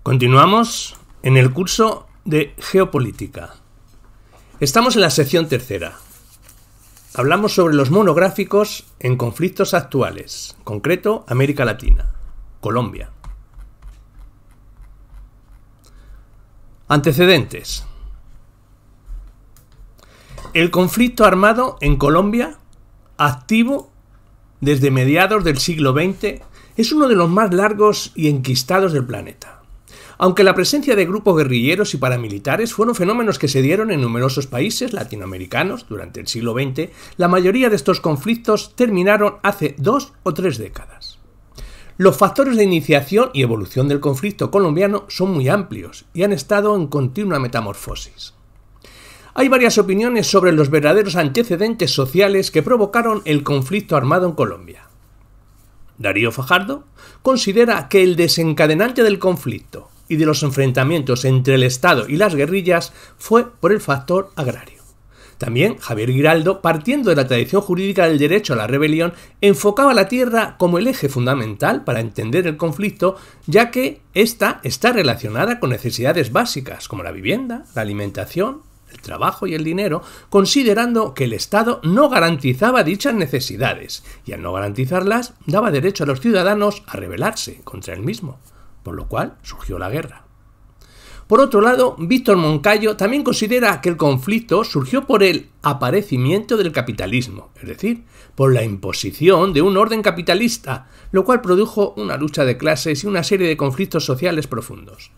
Continuamos en el curso de Geopolítica. Estamos en la sección tercera. Hablamos sobre los monográficos en conflictos actuales, en concreto América Latina, Colombia. Antecedentes. El conflicto armado en Colombia, activo desde mediados del siglo XX, es uno de los más largos y enquistados del planeta. Aunque la presencia de grupos guerrilleros y paramilitares fueron fenómenos que se dieron en numerosos países latinoamericanos durante el siglo XX, la mayoría de estos conflictos terminaron hace 2 o 3 décadas. Los factores de iniciación y evolución del conflicto colombiano son muy amplios y han estado en continua metamorfosis. Hay varias opiniones sobre los verdaderos antecedentes sociales que provocaron el conflicto armado en Colombia. Darío Fajardo considera que el desencadenante del conflicto y de los enfrentamientos entre el Estado y las guerrillas fue por el factor agrario. También Javier Giraldo, partiendo de la tradición jurídica del derecho a la rebelión, enfocaba la tierra como el eje fundamental para entender el conflicto, ya que ésta está relacionada con necesidades básicas como la vivienda, la alimentación, el trabajo y el dinero, considerando que el Estado no garantizaba dichas necesidades y al no garantizarlas daba derecho a los ciudadanos a rebelarse contra él mismo, por lo cual surgió la guerra. Por otro lado, Víctor Moncayo también considera que el conflicto surgió por el aparecimiento del capitalismo, es decir, por la imposición de un orden capitalista, lo cual produjo una lucha de clases y una serie de conflictos sociales profundos.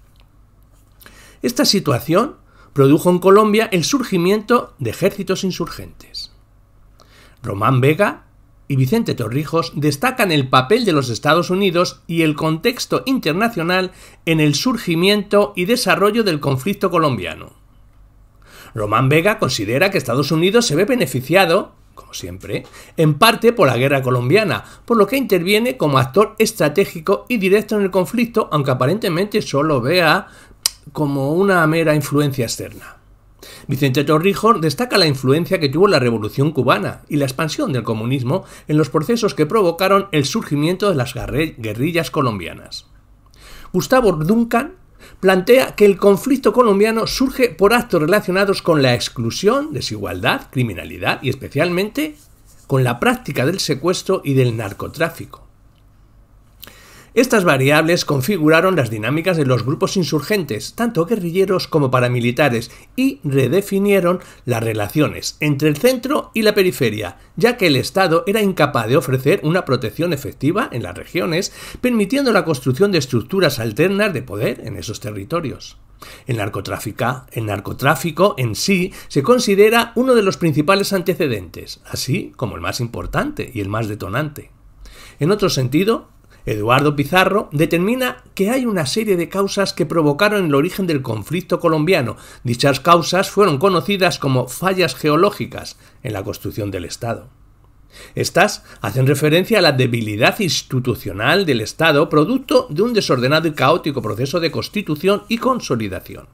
Esta situación produjo en Colombia el surgimiento de ejércitos insurgentes. Román Vega y Vicente Torrijos destacan el papel de los Estados Unidos y el contexto internacional en el surgimiento y desarrollo del conflicto colombiano. Román Vega considera que Estados Unidos se ve beneficiado, como siempre, en parte por la guerra colombiana, por lo que interviene como actor estratégico y directo en el conflicto, aunque aparentemente solo vea como una mera influencia externa. Vicente Torrijos destaca la influencia que tuvo la Revolución Cubana y la expansión del comunismo en los procesos que provocaron el surgimiento de las guerrillas colombianas. Gustavo Duncan plantea que el conflicto colombiano surge por actos relacionados con la exclusión, desigualdad, criminalidad y especialmente con la práctica del secuestro y del narcotráfico. Estas variables configuraron las dinámicas de los grupos insurgentes, tanto guerrilleros como paramilitares, y redefinieron las relaciones entre el centro y la periferia, ya que el Estado era incapaz de ofrecer una protección efectiva en las regiones, permitiendo la construcción de estructuras alternas de poder en esos territorios. El narcotráfico en sí se considera uno de los principales antecedentes, así como el más importante y el más detonante. En otro sentido, Eduardo Pizarro determina que hay una serie de causas que provocaron el origen del conflicto colombiano. Dichas causas fueron conocidas como fallas geológicas en la construcción del Estado. Estas hacen referencia a la debilidad institucional del Estado, producto de un desordenado y caótico proceso de constitución y consolidación.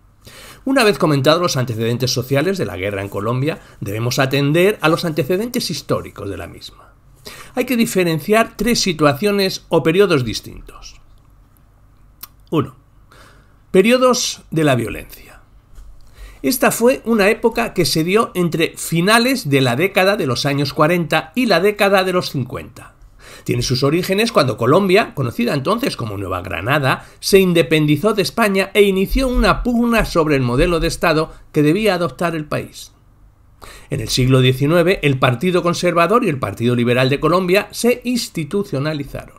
Una vez comentados los antecedentes sociales de la guerra en Colombia, debemos atender a los antecedentes históricos de la misma. Hay que diferenciar 3 situaciones o periodos distintos. 1. Periodos de la violencia. Esta fue una época que se dio entre finales de la década de los años 40 y la década de los 50. Tiene sus orígenes cuando Colombia, conocida entonces como Nueva Granada, se independizó de España e inició una pugna sobre el modelo de Estado que debía adoptar el país. En el siglo XIX, el Partido Conservador y el Partido Liberal de Colombia se institucionalizaron.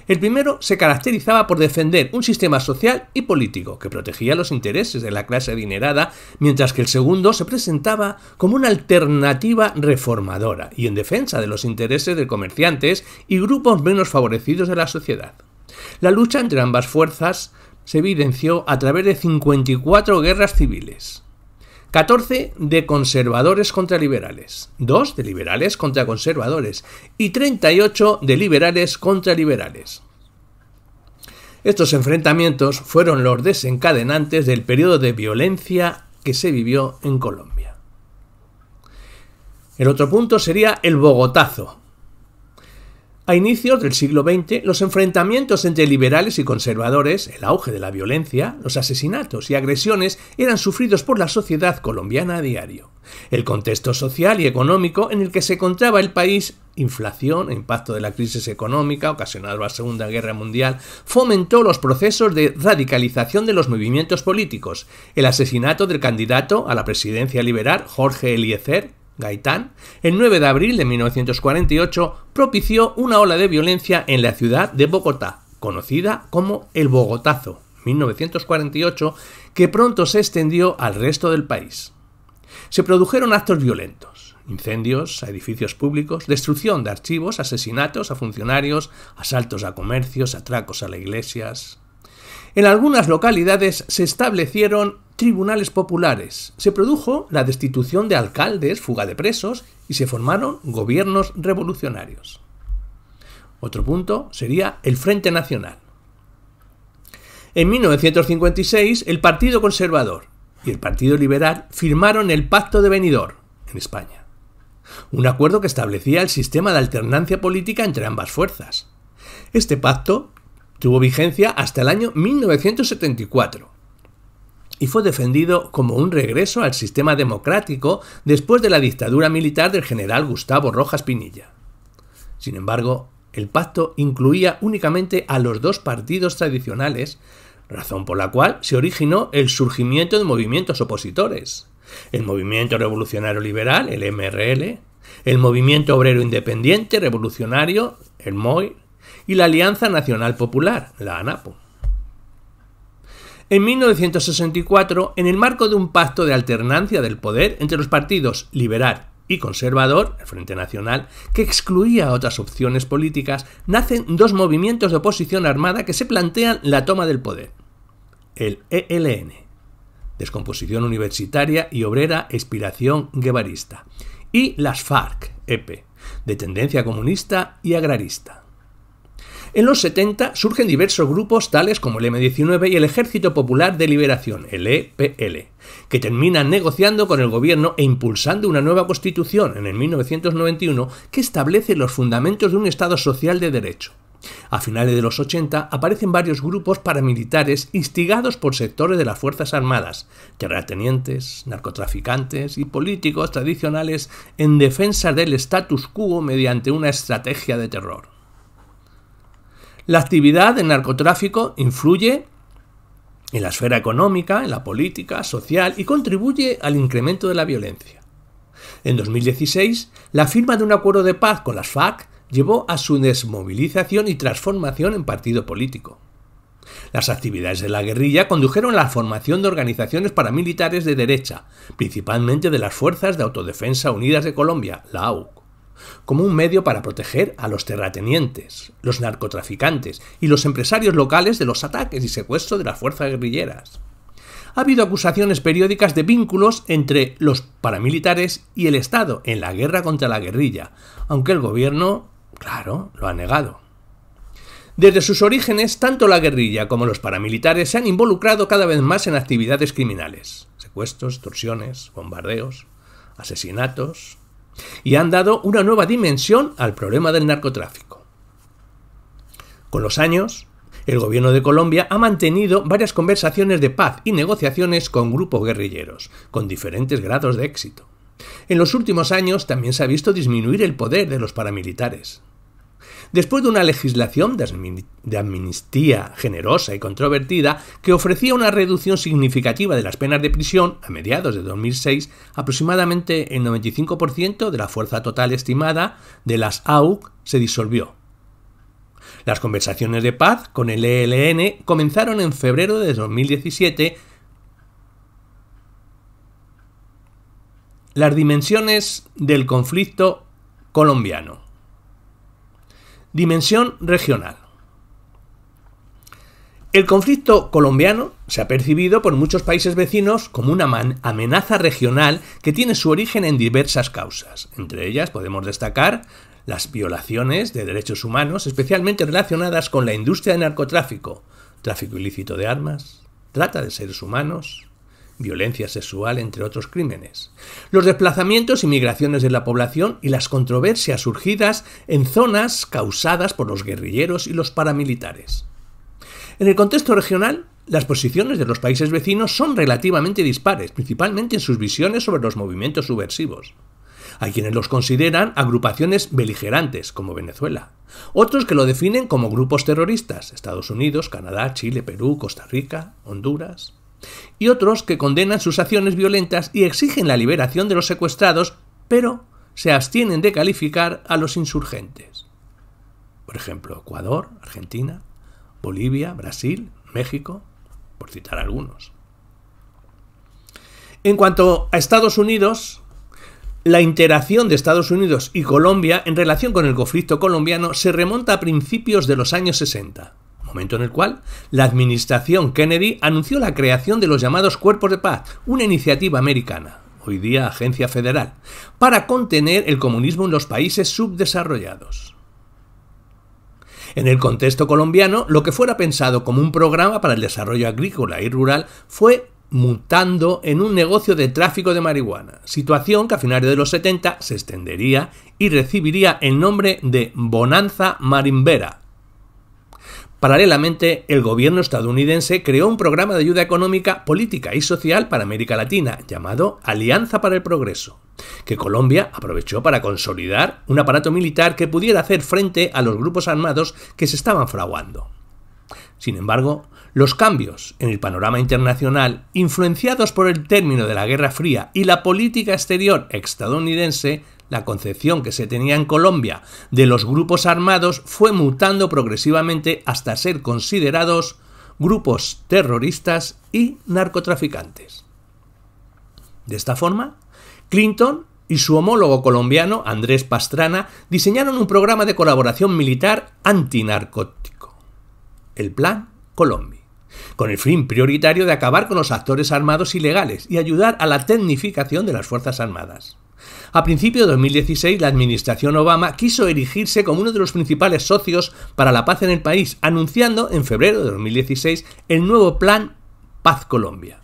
El primero se caracterizaba por defender un sistema social y político que protegía los intereses de la clase adinerada, mientras que el segundo se presentaba como una alternativa reformadora y en defensa de los intereses de comerciantes y grupos menos favorecidos de la sociedad. La lucha entre ambas fuerzas se evidenció a través de 54 guerras civiles. 14 de conservadores contra liberales, 2 de liberales contra conservadores y 38 de liberales contra liberales. Estos enfrentamientos fueron los desencadenantes del periodo de violencia que se vivió en Colombia. El otro punto sería el Bogotazo. A inicios del siglo XX, los enfrentamientos entre liberales y conservadores, el auge de la violencia, los asesinatos y agresiones eran sufridos por la sociedad colombiana a diario. El contexto social y económico en el que se encontraba el país, inflación e impacto de la crisis económica ocasionada por la Segunda Guerra Mundial, fomentó los procesos de radicalización de los movimientos políticos. El asesinato del candidato a la presidencia liberal, Jorge Eliezer Gaitán, el 9 de abril de 1948, propició una ola de violencia en la ciudad de Bogotá, conocida como el Bogotazo, 1948, que pronto se extendió al resto del país. Se produjeron actos violentos, incendios a edificios públicos, destrucción de archivos, asesinatos a funcionarios, asaltos a comercios, atracos a las iglesias. En algunas localidades se establecieron tribunales populares, se produjo la destitución de alcaldes, fuga de presos y se formaron gobiernos revolucionarios. Otro punto sería el Frente Nacional. En 1956, el Partido Conservador y el Partido Liberal firmaron el Pacto de Benidorm, en España, un acuerdo que establecía el sistema de alternancia política entre ambas fuerzas. Este pacto tuvo vigencia hasta el año 1974 y fue defendido como un regreso al sistema democrático después de la dictadura militar del general Gustavo Rojas Pinilla. Sin embargo, el pacto incluía únicamente a los dos partidos tradicionales, razón por la cual se originó el surgimiento de movimientos opositores: el Movimiento Revolucionario Liberal, el MRL, el Movimiento Obrero Independiente Revolucionario, el MOI, y la Alianza Nacional Popular, la ANAPO. En 1964, en el marco de un pacto de alternancia del poder entre los partidos liberal y conservador, el Frente Nacional, que excluía otras opciones políticas, nacen dos movimientos de oposición armada que se plantean la toma del poder: el ELN, Descomposición Universitaria y Obrera Expiración Guevarista, y las FARC, EP, de tendencia comunista y agrarista. En los 70 surgen diversos grupos tales como el M-19 y el Ejército Popular de Liberación, el EPL, que terminan negociando con el gobierno e impulsando una nueva constitución en el 1991 que establece los fundamentos de un Estado social de derecho. A finales de los 80 aparecen varios grupos paramilitares instigados por sectores de las Fuerzas Armadas, terratenientes, narcotraficantes y políticos tradicionales en defensa del status quo mediante una estrategia de terror. La actividad del narcotráfico influye en la esfera económica, en la política, social y contribuye al incremento de la violencia. En 2016, la firma de un acuerdo de paz con las FARC llevó a su desmovilización y transformación en partido político. Las actividades de la guerrilla condujeron a la formación de organizaciones paramilitares de derecha, principalmente de las Fuerzas de Autodefensa Unidas de Colombia, la AUC, como un medio para proteger a los terratenientes, los narcotraficantes y los empresarios locales de los ataques y secuestros de las fuerzas guerrilleras. Ha habido acusaciones periódicas de vínculos entre los paramilitares y el Estado en la guerra contra la guerrilla, aunque el gobierno, claro, lo ha negado. Desde sus orígenes, tanto la guerrilla como los paramilitares se han involucrado cada vez más en actividades criminales: secuestros, extorsiones, bombardeos, asesinatos, y han dado una nueva dimensión al problema del narcotráfico. Con los años, el gobierno de Colombia ha mantenido varias conversaciones de paz y negociaciones con grupos guerrilleros, con diferentes grados de éxito. En los últimos años también se ha visto disminuir el poder de los paramilitares. Después de una legislación de amnistía generosa y controvertida que ofrecía una reducción significativa de las penas de prisión, a mediados de 2006, aproximadamente el 95% de la fuerza total estimada de las AUC se disolvió. Las conversaciones de paz con el ELN comenzaron en febrero de 2017. Las dimensiones del conflicto colombiano. Dimensión regional. El conflicto colombiano se ha percibido por muchos países vecinos como una amenaza regional que tiene su origen en diversas causas. Entre ellas podemos destacar las violaciones de derechos humanos, especialmente relacionadas con la industria del narcotráfico, tráfico ilícito de armas, trata de seres humanos, violencia sexual, entre otros crímenes, los desplazamientos y migraciones de la población y las controversias surgidas en zonas causadas por los guerrilleros y los paramilitares. En el contexto regional, las posiciones de los países vecinos son relativamente dispares, principalmente en sus visiones sobre los movimientos subversivos. Hay quienes los consideran agrupaciones beligerantes, como Venezuela. Otros que lo definen como grupos terroristas, Estados Unidos, Canadá, Chile, Perú, Costa Rica, Honduras. Y otros que condenan sus acciones violentas y exigen la liberación de los secuestrados, pero se abstienen de calificar a los insurgentes. Por ejemplo, Ecuador, Argentina, Bolivia, Brasil, México, por citar algunos. En cuanto a Estados Unidos, la interacción de Estados Unidos y Colombia en relación con el conflicto colombiano se remonta a principios de los años 60, momento en el cual la administración Kennedy anunció la creación de los llamados Cuerpos de Paz, una iniciativa americana, hoy día agencia federal, para contener el comunismo en los países subdesarrollados. En el contexto colombiano, lo que fuera pensado como un programa para el desarrollo agrícola y rural fue mutando en un negocio de tráfico de marihuana, situación que a finales de los 70 se extendería y recibiría el nombre de Bonanza Marimbera. Paralelamente, el gobierno estadounidense creó un programa de ayuda económica, política y social para América Latina, llamado Alianza para el Progreso, que Colombia aprovechó para consolidar un aparato militar que pudiera hacer frente a los grupos armados que se estaban fraguando. Sin embargo, los cambios en el panorama internacional, influenciados por el término de la Guerra Fría y la política exterior estadounidense, la concepción que se tenía en Colombia de los grupos armados fue mutando progresivamente hasta ser considerados grupos terroristas y narcotraficantes. De esta forma, Clinton y su homólogo colombiano, Andrés Pastrana, diseñaron un programa de colaboración militar antinarcótico, el Plan Colombia, con el fin prioritario de acabar con los actores armados ilegales y ayudar a la tecnificación de las Fuerzas Armadas. A principios de 2016, la administración Obama quiso erigirse como uno de los principales socios para la paz en el país, anunciando en febrero de 2016 el nuevo Plan Paz Colombia.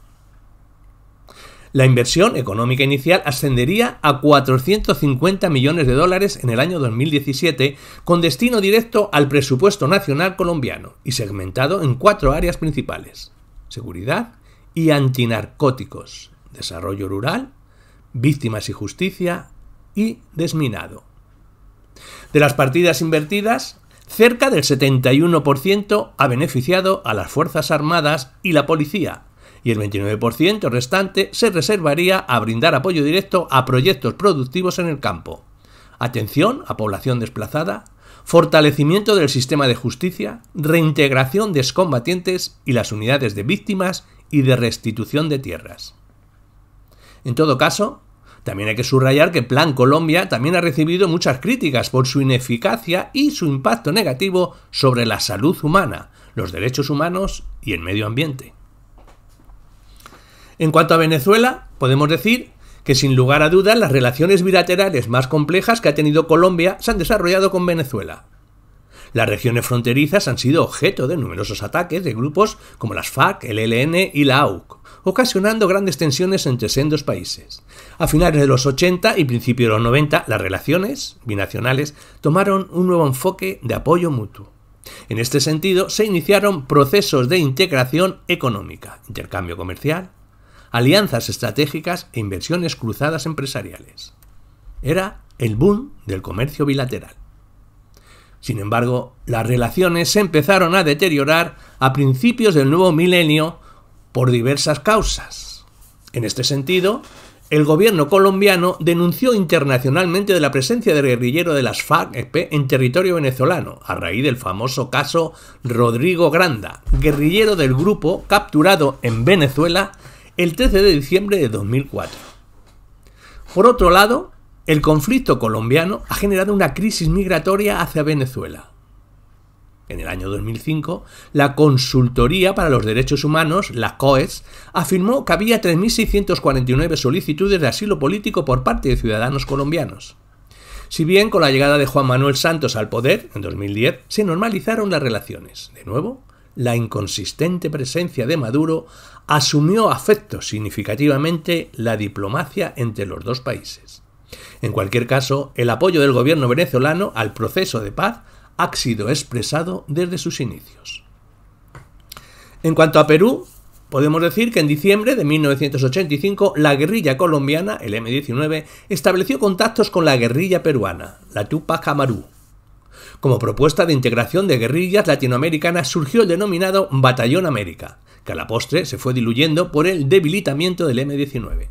La inversión económica inicial ascendería a $450 millones en el año 2017, con destino directo al presupuesto nacional colombiano y segmentado en 4 áreas principales: seguridad y antinarcóticos, desarrollo rural, víctimas y justicia y desminado. De las partidas invertidas, cerca del 71% ha beneficiado a las Fuerzas Armadas y la policía, y el 29% restante se reservaría a brindar apoyo directo a proyectos productivos en el campo, atención a población desplazada, fortalecimiento del sistema de justicia, reintegración de excombatientes y las unidades de víctimas y de restitución de tierras. En todo caso, también hay que subrayar que Plan Colombia también ha recibido muchas críticas por su ineficacia y su impacto negativo sobre la salud humana, los derechos humanos y el medio ambiente. En cuanto a Venezuela, podemos decir que sin lugar a dudas las relaciones bilaterales más complejas que ha tenido Colombia se han desarrollado con Venezuela. Las regiones fronterizas han sido objeto de numerosos ataques de grupos como las FARC, el ELN y la AUC, ocasionando grandes tensiones entre sendos países. A finales de los 80 y principios de los 90, las relaciones binacionales tomaron un nuevo enfoque de apoyo mutuo. En este sentido, se iniciaron procesos de integración económica, intercambio comercial, alianzas estratégicas e inversiones cruzadas empresariales. Era el boom del comercio bilateral. Sin embargo, las relaciones se empezaron a deteriorar a principios del nuevo milenio por diversas causas. En este sentido, el gobierno colombiano denunció internacionalmente de la presencia del guerrillero de las FARC-EP en territorio venezolano, a raíz del famoso caso Rodrigo Granda, guerrillero del grupo capturado en Venezuela el 13 de diciembre de 2004. Por otro lado, el conflicto colombiano ha generado una crisis migratoria hacia Venezuela. En el año 2005, la Consultoría para los Derechos Humanos, la COES, afirmó que había 3.649 solicitudes de asilo político por parte de ciudadanos colombianos. Si bien con la llegada de Juan Manuel Santos al poder, en 2010, se normalizaron las relaciones. De nuevo, la inconsistente presencia de Maduro asumió afecto significativamente la diplomacia entre los dos países. En cualquier caso, el apoyo del gobierno venezolano al proceso de paz ha sido expresado desde sus inicios. En cuanto a Perú, podemos decir que en diciembre de 1985 la guerrilla colombiana, el M-19, estableció contactos con la guerrilla peruana, la Tupac Amaru. Como propuesta de integración de guerrillas latinoamericanas surgió el denominado Batallón América, que a la postre se fue diluyendo por el debilitamiento del M-19.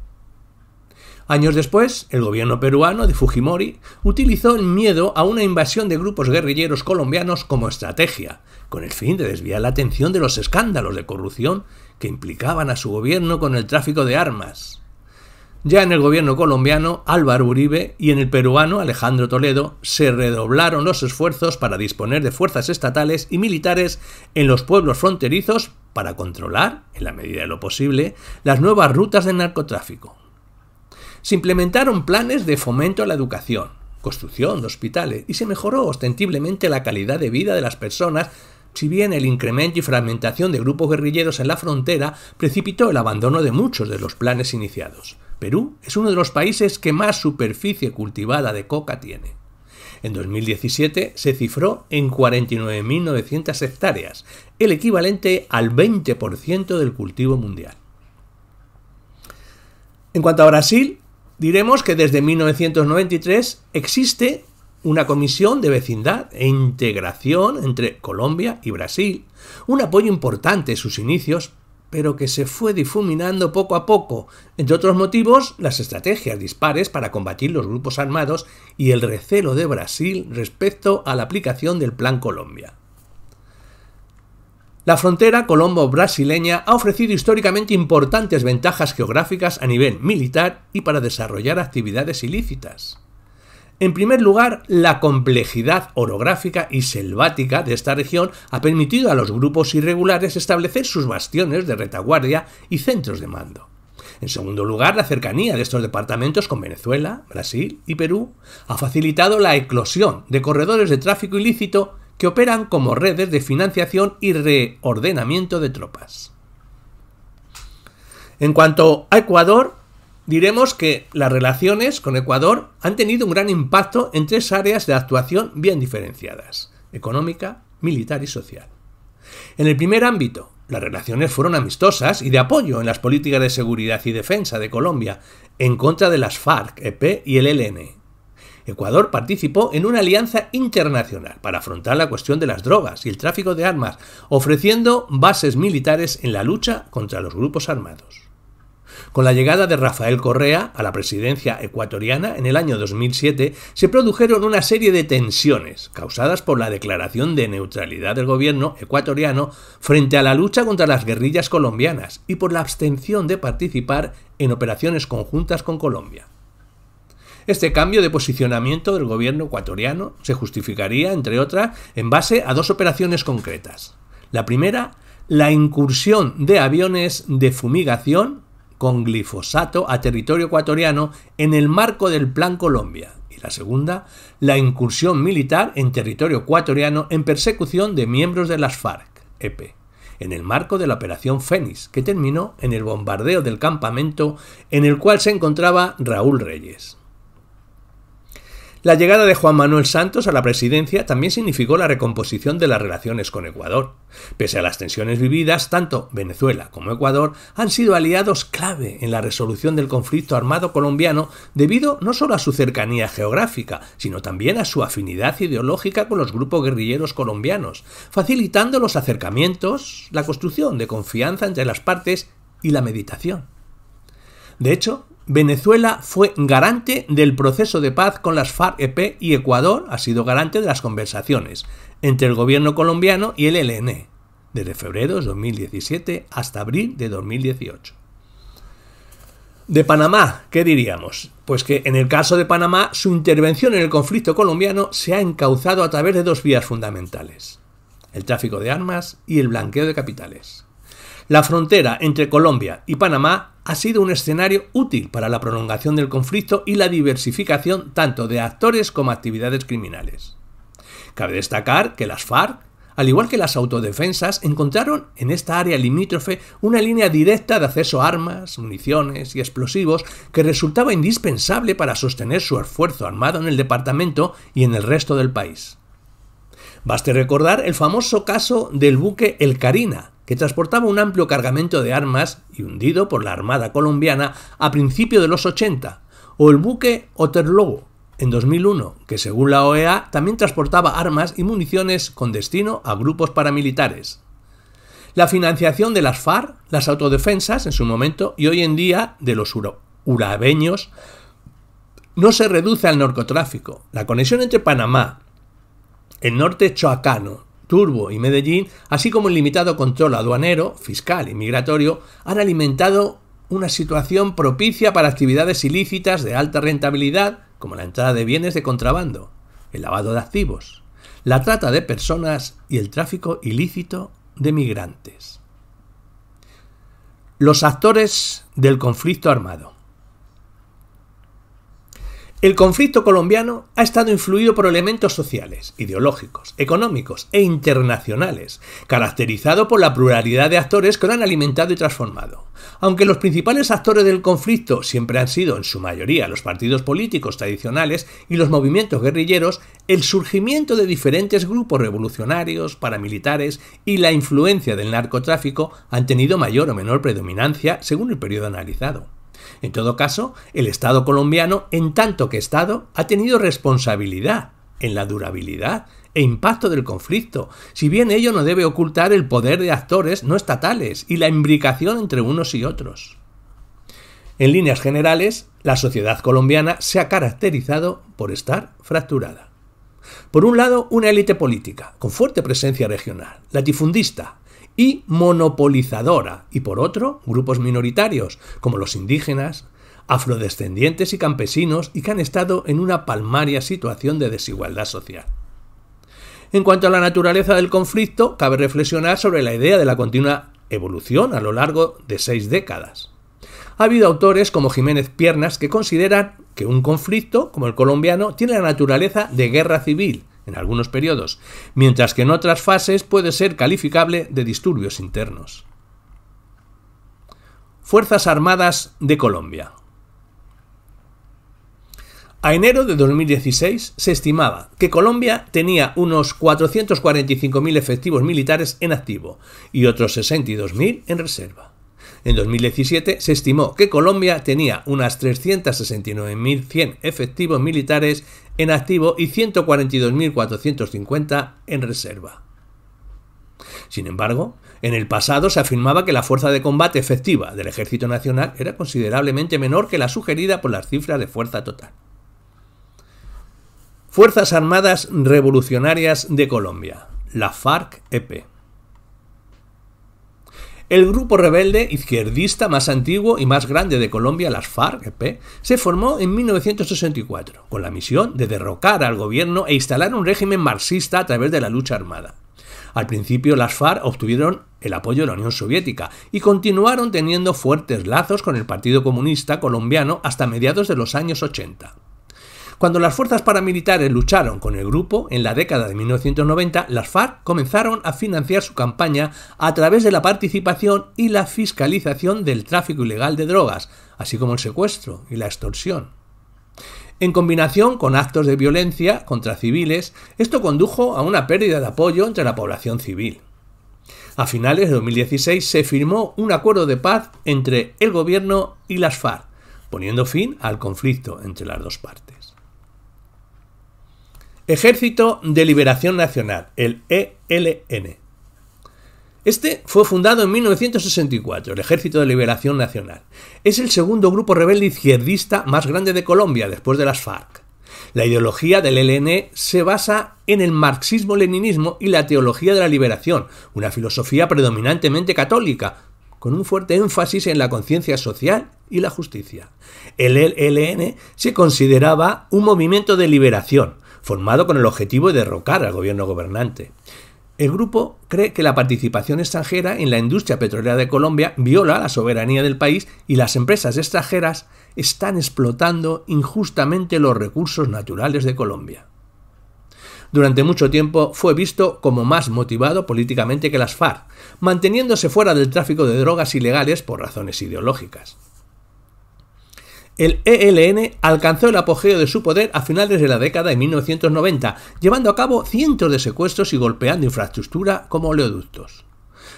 Años después, el gobierno peruano de Fujimori utilizó el miedo a una invasión de grupos guerrilleros colombianos como estrategia, con el fin de desviar la atención de los escándalos de corrupción que implicaban a su gobierno con el tráfico de armas. Ya en el gobierno colombiano, Álvaro Uribe, y en el peruano, Alejandro Toledo, se redoblaron los esfuerzos para disponer de fuerzas estatales y militares en los pueblos fronterizos para controlar, en la medida de lo posible, las nuevas rutas del narcotráfico. Se implementaron planes de fomento a la educación, construcción de hospitales y se mejoró ostensiblemente la calidad de vida de las personas, si bien el incremento y fragmentación de grupos guerrilleros en la frontera precipitó el abandono de muchos de los planes iniciados. Perú es uno de los países que más superficie cultivada de coca tiene. En 2017 se cifró en 49.900 hectáreas, el equivalente al 20% del cultivo mundial. En cuanto a Brasil, diremos que desde 1993 existe una comisión de vecindad e integración entre Colombia y Brasil, un apoyo importante en sus inicios, pero que se fue difuminando poco a poco, entre otros motivos, las estrategias dispares para combatir los grupos armados y el recelo de Brasil respecto a la aplicación del Plan Colombia. La frontera colombo-brasileña ha ofrecido históricamente importantes ventajas geográficas a nivel militar y para desarrollar actividades ilícitas. En primer lugar, la complejidad orográfica y selvática de esta región ha permitido a los grupos irregulares establecer sus bastiones de retaguardia y centros de mando. En segundo lugar, la cercanía de estos departamentos con Venezuela, Brasil y Perú ha facilitado la eclosión de corredores de tráfico ilícito que operan como redes de financiación y reordenamiento de tropas. En cuanto a Ecuador, diremos que las relaciones con Ecuador han tenido un gran impacto en tres áreas de actuación bien diferenciadas: económica, militar y social. En el primer ámbito, las relaciones fueron amistosas y de apoyo en las políticas de seguridad y defensa de Colombia en contra de las FARC-EP y el ELN. Ecuador participó en una alianza internacional para afrontar la cuestión de las drogas y el tráfico de armas, ofreciendo bases militares en la lucha contra los grupos armados. Con la llegada de Rafael Correa a la presidencia ecuatoriana en el año 2007, se produjeron una serie de tensiones causadas por la declaración de neutralidad del gobierno ecuatoriano frente a la lucha contra las guerrillas colombianas y por la abstención de participar en operaciones conjuntas con Colombia. Este cambio de posicionamiento del gobierno ecuatoriano se justificaría, entre otras, en base a dos operaciones concretas. La primera, la incursión de aviones de fumigación con glifosato a territorio ecuatoriano en el marco del Plan Colombia, y la segunda, la incursión militar en territorio ecuatoriano en persecución de miembros de las FARC-EP, en el marco de la Operación Fénix, que terminó en el bombardeo del campamento en el cual se encontraba Raúl Reyes. La llegada de Juan Manuel Santos a la presidencia también significó la recomposición de las relaciones con Ecuador. Pese a las tensiones vividas, tanto Venezuela como Ecuador han sido aliados clave en la resolución del conflicto armado colombiano debido no solo a su cercanía geográfica, sino también a su afinidad ideológica con los grupos guerrilleros colombianos, facilitando los acercamientos, la construcción de confianza entre las partes y la meditación. De hecho, Venezuela fue garante del proceso de paz con las FARC-EP y Ecuador ha sido garante de las conversaciones entre el gobierno colombiano y el ELN, desde febrero de 2017 hasta abril de 2018. De Panamá, ¿qué diríamos? Pues que en el caso de Panamá, su intervención en el conflicto colombiano se ha encauzado a través de dos vías fundamentales: el tráfico de armas y el blanqueo de capitales. La frontera entre Colombia y Panamá ha sido un escenario útil para la prolongación del conflicto y la diversificación tanto de actores como actividades criminales. Cabe destacar que las FARC al igual que las autodefensas, encontraron en esta área limítrofe una línea directa de acceso a armas, municiones y explosivos que resultaba indispensable para sostener su esfuerzo armado en el departamento y en el resto del país. Baste recordar el famoso caso del buque El Carina, que transportaba un amplio cargamento de armas y hundido por la Armada colombiana a principios de los 80, o el buque Waterloo, en 2001, que según la OEA también transportaba armas y municiones con destino a grupos paramilitares. La financiación de las FARC, las autodefensas en su momento y hoy en día de los urabeños no se reduce al narcotráfico. La conexión entre Panamá, el norte choacano, Turbo y Medellín, así como el limitado control aduanero, fiscal y migratorio, han alimentado una situación propicia para actividades ilícitas de alta rentabilidad, como la entrada de bienes de contrabando, el lavado de activos, la trata de personas y el tráfico ilícito de migrantes. Los actores del conflicto armado. El conflicto colombiano ha estado influido por elementos sociales, ideológicos, económicos e internacionales, caracterizado por la pluralidad de actores que lo han alimentado y transformado. Aunque los principales actores del conflicto siempre han sido, en su mayoría, los partidos políticos tradicionales y los movimientos guerrilleros, el surgimiento de diferentes grupos revolucionarios, paramilitares y la influencia del narcotráfico han tenido mayor o menor predominancia según el periodo analizado. En todo caso, el Estado colombiano, en tanto que Estado, ha tenido responsabilidad en la durabilidad e impacto del conflicto, si bien ello no debe ocultar el poder de actores no estatales y la imbricación entre unos y otros. En líneas generales, la sociedad colombiana se ha caracterizado por estar fracturada. Por un lado, una élite política, con fuerte presencia regional, latifundista y monopolizadora, y por otro, grupos minoritarios, como los indígenas, afrodescendientes y campesinos, y que han estado en una palmaria situación de desigualdad social. En cuanto a la naturaleza del conflicto, cabe reflexionar sobre la idea de la continua evolución a lo largo de 6 décadas. Ha habido autores como Jiménez Piernas que consideran que un conflicto, como el colombiano, tiene la naturaleza de guerra civil, en algunos periodos, mientras que en otras fases puede ser calificable de disturbios internos. Fuerzas Armadas de Colombia. A enero de 2016 se estimaba que Colombia tenía unos 445.000 efectivos militares en activo y otros 62.000 en reserva. En 2017 se estimó que Colombia tenía unas 369.100 efectivos militares en activo y 142.450 en reserva. Sin embargo, en el pasado se afirmaba que la fuerza de combate efectiva del Ejército Nacional era considerablemente menor que la sugerida por las cifras de fuerza total. Fuerzas Armadas Revolucionarias de Colombia, la FARC-EP. El grupo rebelde izquierdista más antiguo y más grande de Colombia, las FARC-EP, se formó en 1964, con la misión de derrocar al gobierno e instalar un régimen marxista a través de la lucha armada. Al principio las FARC obtuvieron el apoyo de la Unión Soviética y continuaron teniendo fuertes lazos con el Partido Comunista colombiano hasta mediados de los años 80. Cuando las fuerzas paramilitares lucharon con el grupo en la década de 1990, las FARC comenzaron a financiar su campaña a través de la participación y la fiscalización del tráfico ilegal de drogas, así como el secuestro y la extorsión. En combinación con actos de violencia contra civiles, esto condujo a una pérdida de apoyo entre la población civil. A finales de 2016 se firmó un acuerdo de paz entre el gobierno y las FARC, poniendo fin al conflicto entre las dos partes. Ejército de Liberación Nacional, el ELN. Este fue fundado en 1964, el Ejército de Liberación Nacional. Es el segundo grupo rebelde izquierdista más grande de Colombia, después de las FARC. La ideología del ELN se basa en el marxismo-leninismo y la teología de la liberación, una filosofía predominantemente católica, con un fuerte énfasis en la conciencia social y la justicia. El ELN se consideraba un movimiento de liberación, formado con el objetivo de derrocar al gobierno gobernante. El grupo cree que la participación extranjera en la industria petrolera de Colombia viola la soberanía del país y las empresas extranjeras están explotando injustamente los recursos naturales de Colombia. Durante mucho tiempo fue visto como más motivado políticamente que las FARC, manteniéndose fuera del tráfico de drogas ilegales por razones ideológicas. El ELN alcanzó el apogeo de su poder a finales de la década de 1990, llevando a cabo cientos de secuestros y golpeando infraestructura como oleoductos.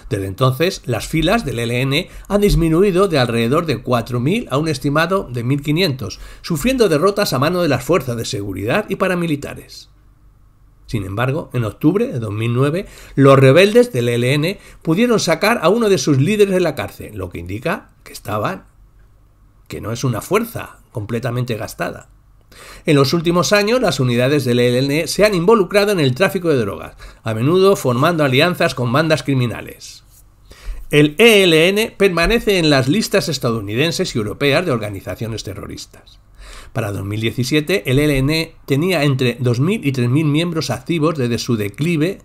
Desde entonces, las filas del ELN han disminuido de alrededor de 4.000 a un estimado de 1.500, sufriendo derrotas a mano de las fuerzas de seguridad y paramilitares. Sin embargo, en octubre de 2009, los rebeldes del ELN pudieron sacar a uno de sus líderes de la cárcel, lo que indica que no es una fuerza completamente gastada. En los últimos años, las unidades del ELN se han involucrado en el tráfico de drogas, a menudo formando alianzas con bandas criminales. El ELN permanece en las listas estadounidenses y europeas de organizaciones terroristas. Para 2017, el ELN tenía entre 2.000 y 3.000 miembros activos desde su declive,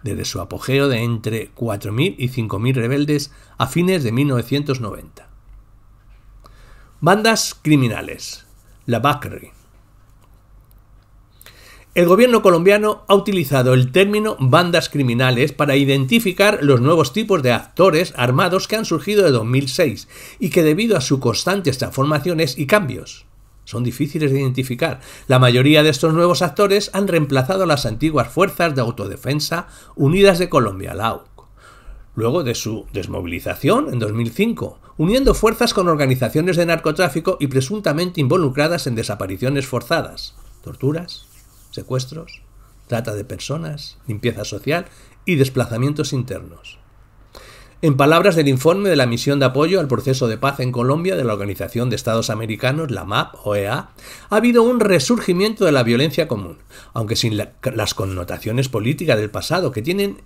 desde su apogeo de entre 4.000 y 5.000 rebeldes a fines de 1990. Bandas criminales. La Bakri. El gobierno colombiano ha utilizado el término bandas criminales para identificar los nuevos tipos de actores armados que han surgido de 2006 y que debido a sus constantes transformaciones y cambios son difíciles de identificar. La mayoría de estos nuevos actores han reemplazado a las antiguas Fuerzas de Autodefensa Unidas de Colombia, la AUC, luego de su desmovilización en 2005, uniendo fuerzas con organizaciones de narcotráfico y presuntamente involucradas en desapariciones forzadas, torturas, secuestros, trata de personas, limpieza social y desplazamientos internos. En palabras del informe de la Misión de Apoyo al Proceso de Paz en Colombia de la Organización de Estados Americanos, la MAP, OEA, ha habido un resurgimiento de la violencia común, aunque sin las connotaciones políticas del pasado, que tienen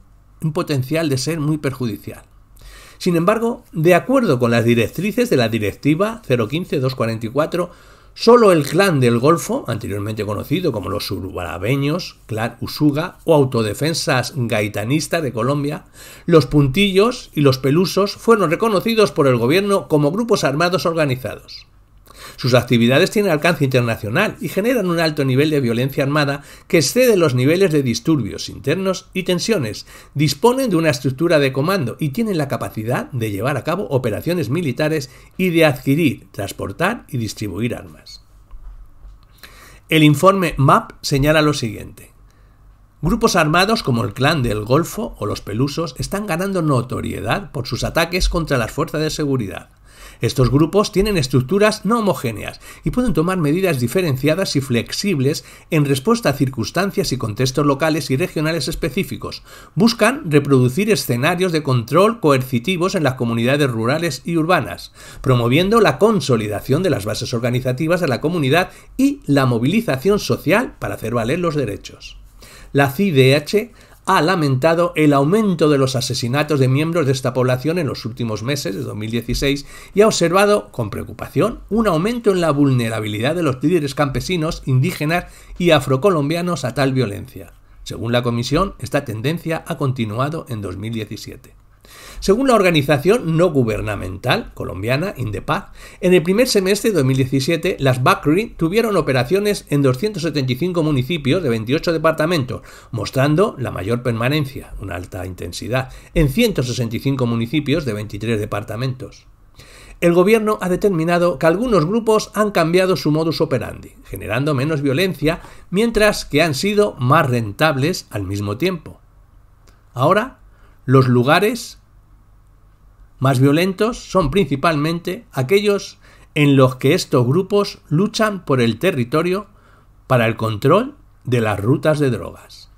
un potencial de ser muy perjudicial. Sin embargo, de acuerdo con las directrices de la Directiva 015-244, solo el Clan del Golfo, anteriormente conocido como los Urbabeños, Clan Usuga o Autodefensas Gaitanistas de Colombia, los Puntillos y los Pelusos fueron reconocidos por el gobierno como grupos armados organizados. Sus actividades tienen alcance internacional y generan un alto nivel de violencia armada que excede los niveles de disturbios internos y tensiones, disponen de una estructura de comando y tienen la capacidad de llevar a cabo operaciones militares y de adquirir, transportar y distribuir armas. El informe MAP señala lo siguiente. Grupos armados como el Clan del Golfo o los Pelusos están ganando notoriedad por sus ataques contra las fuerzas de seguridad. Estos grupos tienen estructuras no homogéneas y pueden tomar medidas diferenciadas y flexibles en respuesta a circunstancias y contextos locales y regionales específicos. Buscan reproducir escenarios de control coercitivos en las comunidades rurales y urbanas, promoviendo la consolidación de las bases organizativas de la comunidad y la movilización social para hacer valer los derechos. La CIDH ha lamentado el aumento de los asesinatos de miembros de esta población en los últimos meses de 2016 y ha observado con preocupación un aumento en la vulnerabilidad de los líderes campesinos, indígenas y afrocolombianos a tal violencia. Según la comisión, esta tendencia ha continuado en 2017. Según la organización no gubernamental colombiana Indepaz, en el primer semestre de 2017 las Bakri tuvieron operaciones en 275 municipios de 28 departamentos, mostrando la mayor permanencia, una alta intensidad, en 165 municipios de 23 departamentos. El gobierno ha determinado que algunos grupos han cambiado su modus operandi, generando menos violencia, mientras que han sido más rentables al mismo tiempo. Ahora, los lugares más violentos son principalmente aquellos en los que estos grupos luchan por el territorio para el control de las rutas de drogas.